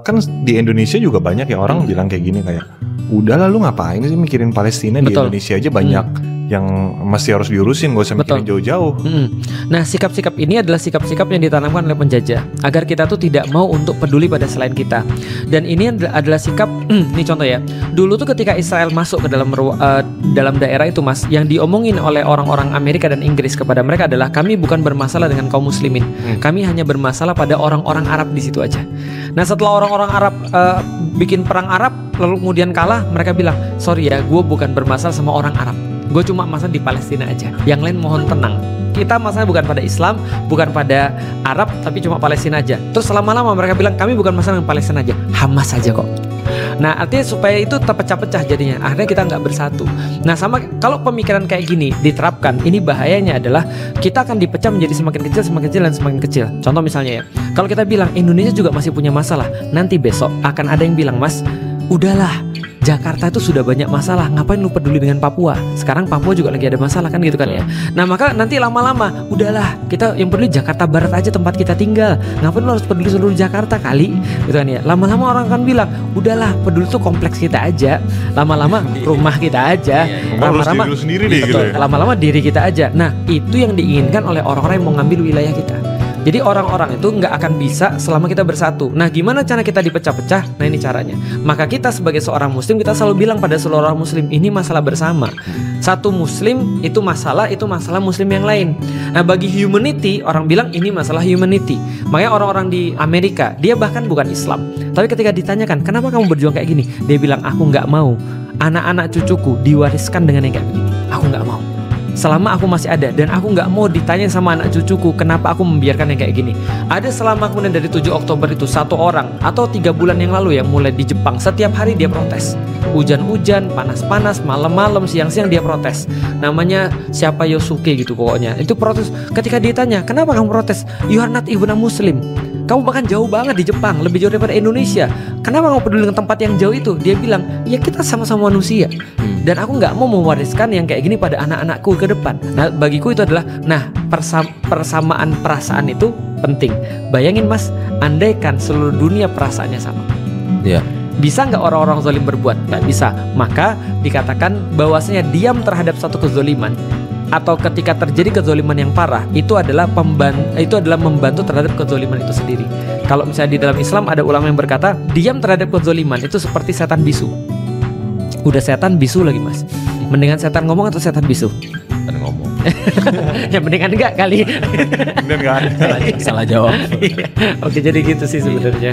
Kan di Indonesia juga banyak ya orang bilang kayak gini kayak, udahlah lu ngapain sih mikirin Palestina, di Indonesia aja banyak yang masih harus diurusin, gak usah mikirin jauh-jauh. Nah sikap-sikap ini adalah sikap-sikap yang ditanamkan oleh penjajah agar kita tuh tidak mau untuk peduli pada selain kita. Dan ini adalah sikap, ini contoh ya. Dulu tuh ketika Israel masuk ke dalam daerah itu mas, yang diomongin oleh orang-orang Amerika dan Inggris kepada mereka adalah, kami bukan bermasalah dengan kaum muslimin, kami hanya bermasalah pada orang-orang Arab di situ aja. Nah setelah orang-orang Arab bikin perang Arab lalu kemudian kalah, mereka bilang, sorry ya, gue bukan bermasalah sama orang Arab, gue cuma masalah di Palestina aja. Yang lain mohon tenang. Kita masalah bukan pada Islam, bukan pada Arab, tapi cuma Palestina aja. Terus lama-lama mereka bilang, kami bukan masalah dengan Palestina aja, Hamas aja kok. Nah artinya supaya itu terpecah-pecah jadinya, akhirnya kita nggak bersatu. Nah sama kalau pemikiran kayak gini diterapkan, ini bahayanya adalah kita akan dipecah menjadi semakin kecil, semakin kecil, dan semakin kecil. Contoh misalnya ya, kalau kita bilang Indonesia juga masih punya masalah, nanti besok akan ada yang bilang, mas udahlah, Jakarta itu sudah banyak masalah, ngapain lu peduli dengan Papua? Sekarang Papua juga lagi ada masalah kan gitu kan ya. Nah maka nanti lama-lama, udahlah, kita yang peduli Jakarta Barat aja tempat kita tinggal, ngapain lu harus peduli seluruh Jakarta kali gitu kan ya. Lama-lama orang akan bilang, udahlah, peduli tuh kompleks kita aja, lama-lama rumah kita aja, lama-lama lama-lama diri kita aja. Nah itu yang diinginkan oleh orang-orang yang mau ngambil wilayah kita. Jadi orang-orang itu nggak akan bisa selama kita bersatu. Nah gimana cara kita dipecah-pecah? Nah ini caranya. Maka kita sebagai seorang muslim, kita selalu bilang pada seluruh orang muslim, ini masalah bersama. Satu muslim itu masalah muslim yang lain. Nah bagi humanity, orang bilang ini masalah humanity. Makanya orang-orang di Amerika, dia bahkan bukan Islam, tapi ketika ditanyakan, kenapa kamu berjuang kayak gini? Dia bilang, aku nggak mau anak-anak cucuku diwariskan dengan yang kayak begini. Aku nggak mau. Selama aku masih ada, dan aku nggak mau ditanya sama anak cucuku kenapa aku membiarkan yang kayak gini. Ada selama kemudian dari 7 Oktober itu 1 orang atau 3 bulan yang lalu yang mulai di Jepang, setiap hari dia protes. Hujan-hujan, panas-panas, malam-malam, siang-siang dia protes. Namanya siapa, Yosuke gitu pokoknya. Itu protes. Ketika ditanya, kenapa kamu protes? You are not even a Muslim. Kamu bahkan jauh banget di Jepang, lebih jauh daripada Indonesia. Kenapa kamu peduli dengan tempat yang jauh itu? Dia bilang, ya kita sama-sama manusia, dan aku nggak mau mewariskan yang kayak gini pada anak-anakku ke depan. Nah bagiku itu adalah, persamaan perasaan itu penting. Bayangin mas, andaikan seluruh dunia perasaannya sama, bisa nggak orang-orang zalim berbuat? Nggak bisa. Maka dikatakan bahwasanya diam terhadap satu kezaliman, atau ketika terjadi kezaliman yang parah, itu adalah membantu terhadap kezaliman itu sendiri. Kalau misalnya di dalam Islam ada ulama yang berkata, diam terhadap kezaliman itu seperti setan bisu. Udah setan bisu lagi mas, mendingan setan ngomong atau setan bisu? Setan ngomong. Ya mendingan enggak kali. Mendingan enggak. Salah jawab. Oke, jadi gitu sih sebenarnya.